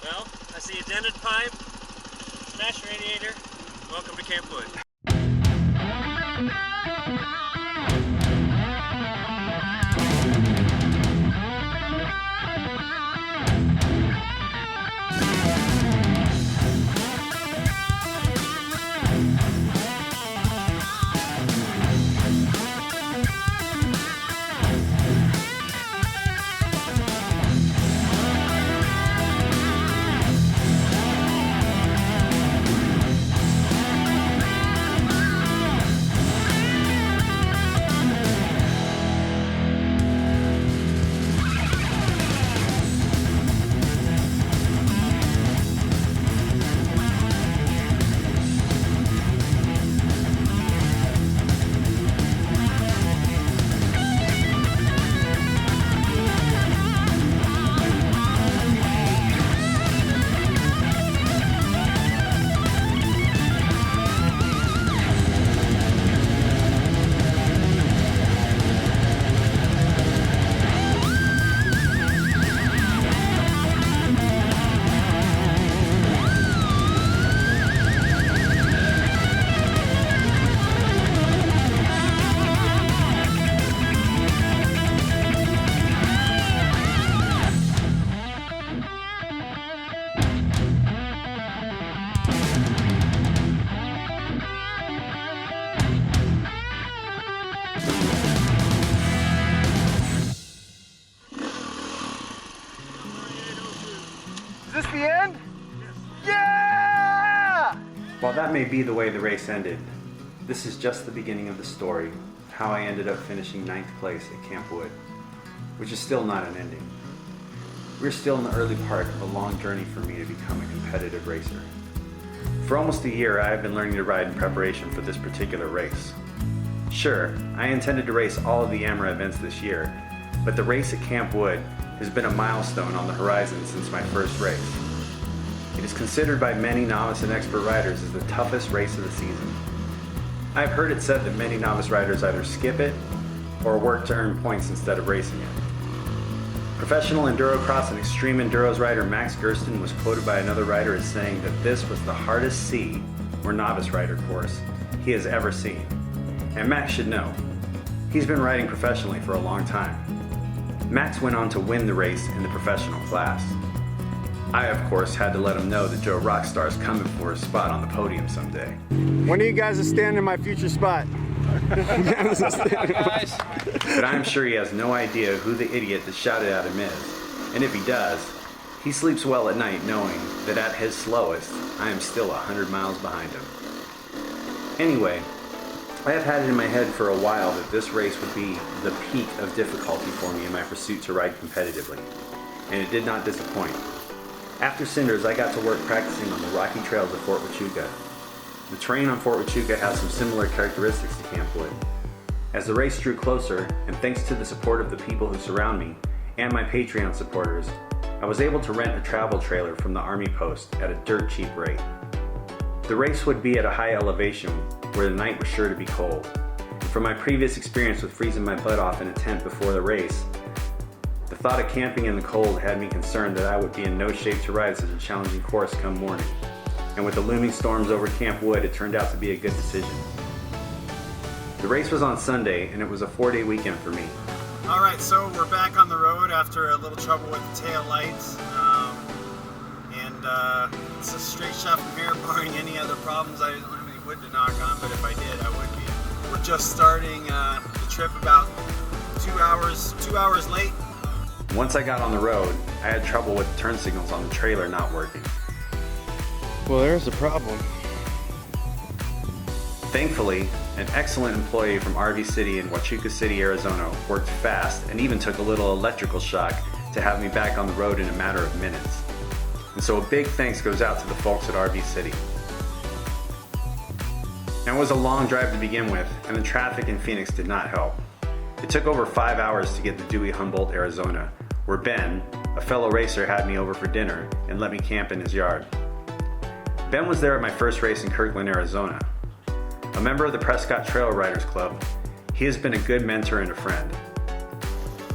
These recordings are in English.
Well, I see a dented pipe, smashed radiator. Welcome to Camp Wood. Is this the end? Yeah! While that may be the way the race ended, this is just the beginning of the story, how I ended up finishing 9th place at Camp Wood, which is still not an ending. We're still in the early part of a long journey for me to become a competitive racer. For almost a year, I have been learning to ride in preparation for this particular race. Sure, I intended to race all of the AMRA events this year, but the race at Camp Wood has been a milestone on the horizon since my first race. It is considered by many novice and expert riders as the toughest race of the season. I've heard it said that many novice riders either skip it or work to earn points instead of racing it. Professional endurocross and extreme enduros rider Max Gersten was quoted by another rider as saying that this was the hardest C, or novice rider course, he has ever seen. And Max should know. He's been riding professionally for a long time. Max went on to win the race in the professional class. I, of course, had to let him know that Joe Rockstar is coming for his spot on the podium someday. When are you guys standing in my future spot? But I'm sure he has no idea who the idiot that shouted at him is. And if he does, he sleeps well at night knowing that at his slowest, I am still 100 miles behind him. Anyway, I have had it in my head for a while that this race would be the peak of difficulty for me in my pursuit to ride competitively, and it did not disappoint. After Cinders, I got to work practicing on the rocky trails of Fort Huachuca. The terrain on Fort Huachuca has some similar characteristics to Camp Wood. As the race drew closer, and thanks to the support of the people who surround me, and my Patreon supporters, I was able to rent a travel trailer from the Army post at a dirt cheap rate. The race would be at a high elevation where the night was sure to be cold. And from my previous experience with freezing my butt off in a tent before the race, the thought of camping in the cold had me concerned that I would be in no shape to ride such a challenging course come morning. And with the looming storms over Camp Wood, it turned out to be a good decision. The race was on Sunday, and it was a 4-day weekend for me. Alright, so we're back on the road after a little trouble with the tail lights. It's a straight shot from here, barring any other problems. I don't have any wood to knock on, but if I did, I would be. We're just starting the trip about 2 hours late. Once I got on the road, I had trouble with the turn signals on the trailer not working. Well, there's a problem. Thankfully, an excellent employee from RV City in Huachuca City, Arizona worked fast and even took a little electrical shock to have me back on the road in a matter of minutes. And so a big thanks goes out to the folks at RV City. Now, it was a long drive to begin with, and the traffic in Phoenix did not help. It took over 5 hours to get to Dewey, Humboldt, Arizona, where Ben, a fellow racer, had me over for dinner and let me camp in his yard. Ben was there at my first race in Kirkland, Arizona. A member of the Prescott Trail Riders Club, he has been a good mentor and a friend.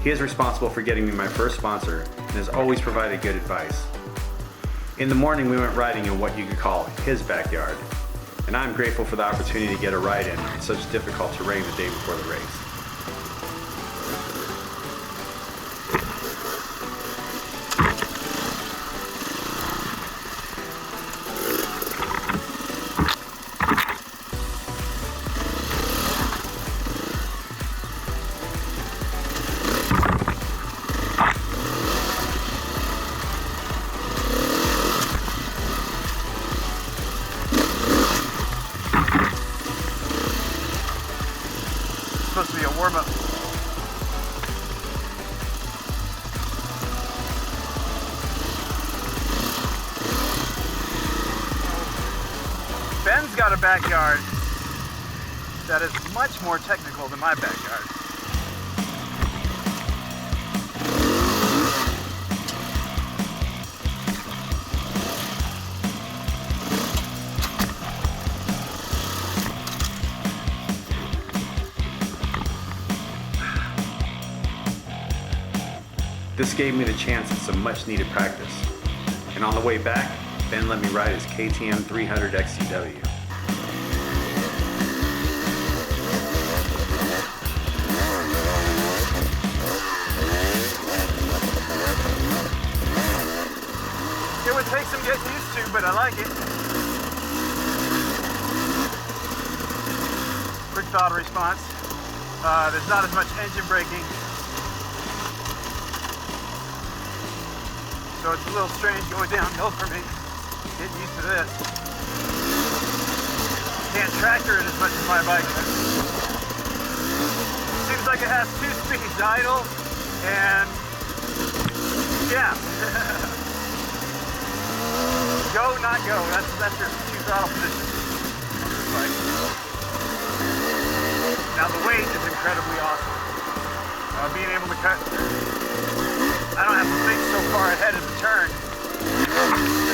He is responsible for getting me my first sponsor and has always provided good advice. In the morning, we went riding in what you could call his backyard, and I'm grateful for the opportunity to get a ride in such difficult terrain the day before the race. Supposed to be a warm-up. Ben's got a backyard that is much more technical than my backyard. This gave me the chance at some much needed practice. And on the way back, Ben let me ride his KTM 300 XCW. It would take some getting used to, but I like it. Quick throttle response. There's not as much engine braking. So it's a little strange going downhill for me. Getting used to this. Can't tractor it as much as my bike does. Seems like it has 2 speeds, idle and yeah. Go, not go. That's your 2 throttle position on this bike. Now the weight is incredibly awesome. Being able to cut. I don't have to think so far ahead of the turn.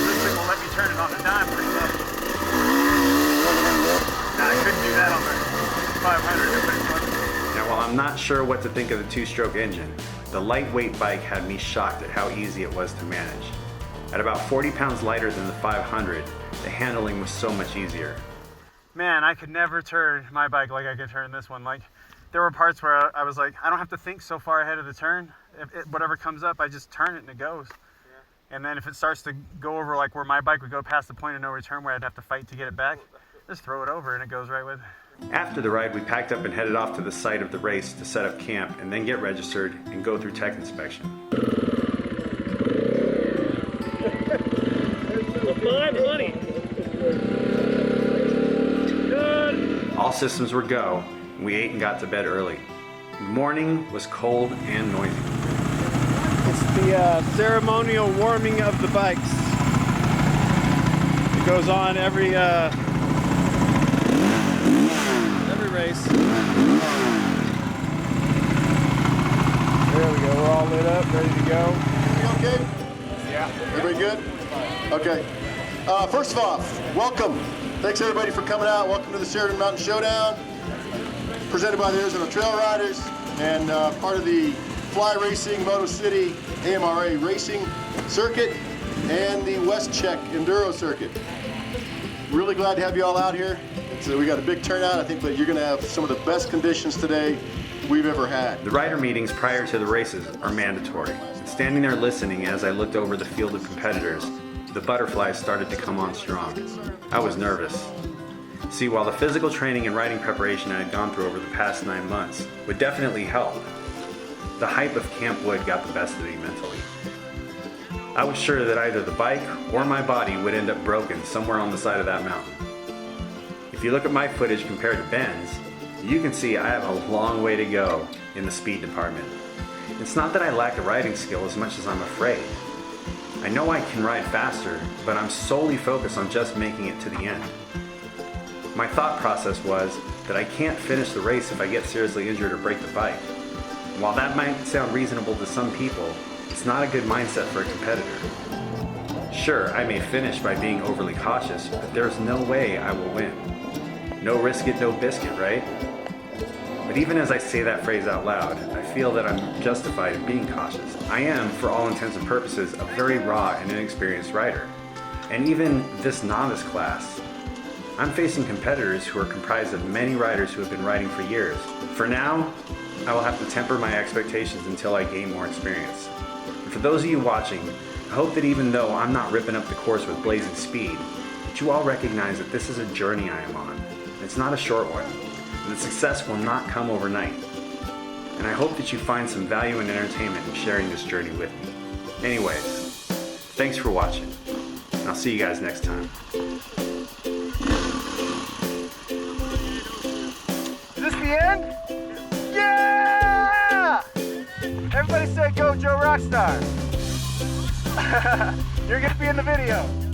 This thing will let me turn it on a dime pretty much. Now I couldn't do that on the 500. Now while I'm not sure what to think of the 2-stroke engine, the lightweight bike had me shocked at how easy it was to manage. At about 40 pounds lighter than the 500, the handling was so much easier. Man, I could never turn my bike like I could turn this one. Like, there were parts where I was like, I don't have to think so far ahead of the turn. Whatever comes up, I just turn it and it goes. Yeah. And then if it starts to go over like where my bike would go past the point of no return where I'd have to fight to get it back, just throw it over and it goes right with it. After the ride, we packed up and headed off to the site of the race to set up camp and then get registered and go through tech inspection. 520. Good. All systems were go, and we ate and got to bed early. The morning was cold and noisy. It's the ceremonial warming of the bikes. It goes on every race. There we go. We're all lit up, ready to go. Everybody okay? Yeah. Everybody good? Okay. First of all, welcome. Thanks everybody for coming out. Welcome to the Sheridan Mountain Showdown, presented by the Arizona Trail Riders and part of the Fly Racing Moto City AMRA Racing Circuit and the West Czech Enduro Circuit. Really glad to have you all out here. We got a big turnout. I think that you're going to have some of the best conditions today we've ever had. The rider meetings prior to the races are mandatory. Standing there listening as I looked over the field of competitors, the butterflies started to come on strong. I was nervous. See, while the physical training and riding preparation I had gone through over the past 9 months would definitely help, the hype of Camp Wood got the best of me mentally. I was sure that either the bike or my body would end up broken somewhere on the side of that mountain. If you look at my footage compared to Ben's, you can see I have a long way to go in the speed department. It's not that I lack a riding skill as much as I'm afraid. I know I can ride faster, but I'm solely focused on just making it to the end. My thought process was that I can't finish the race if I get seriously injured or break the bike. While that might sound reasonable to some people, it's not a good mindset for a competitor. Sure, I may finish by being overly cautious, but there's no way I will win. No risk it, no biscuit, right? But even as I say that phrase out loud, I feel that I'm justified in being cautious. I am, for all intents and purposes, a very raw and inexperienced rider. and even this novice class. I'm facing competitors who are comprised of many riders who have been riding for years. For now, I will have to temper my expectations until I gain more experience. And for those of you watching, I hope that even though I'm not ripping up the course with blazing speed, that you all recognize that this is a journey I am on. It's not a short one, and that success will not come overnight. And I hope that you find some value and entertainment in sharing this journey with me. Anyways, thanks for watching, and I'll see you guys next time. Is this the end? Yeah! Everybody say go Joe Rockstar. You're gonna be in the video.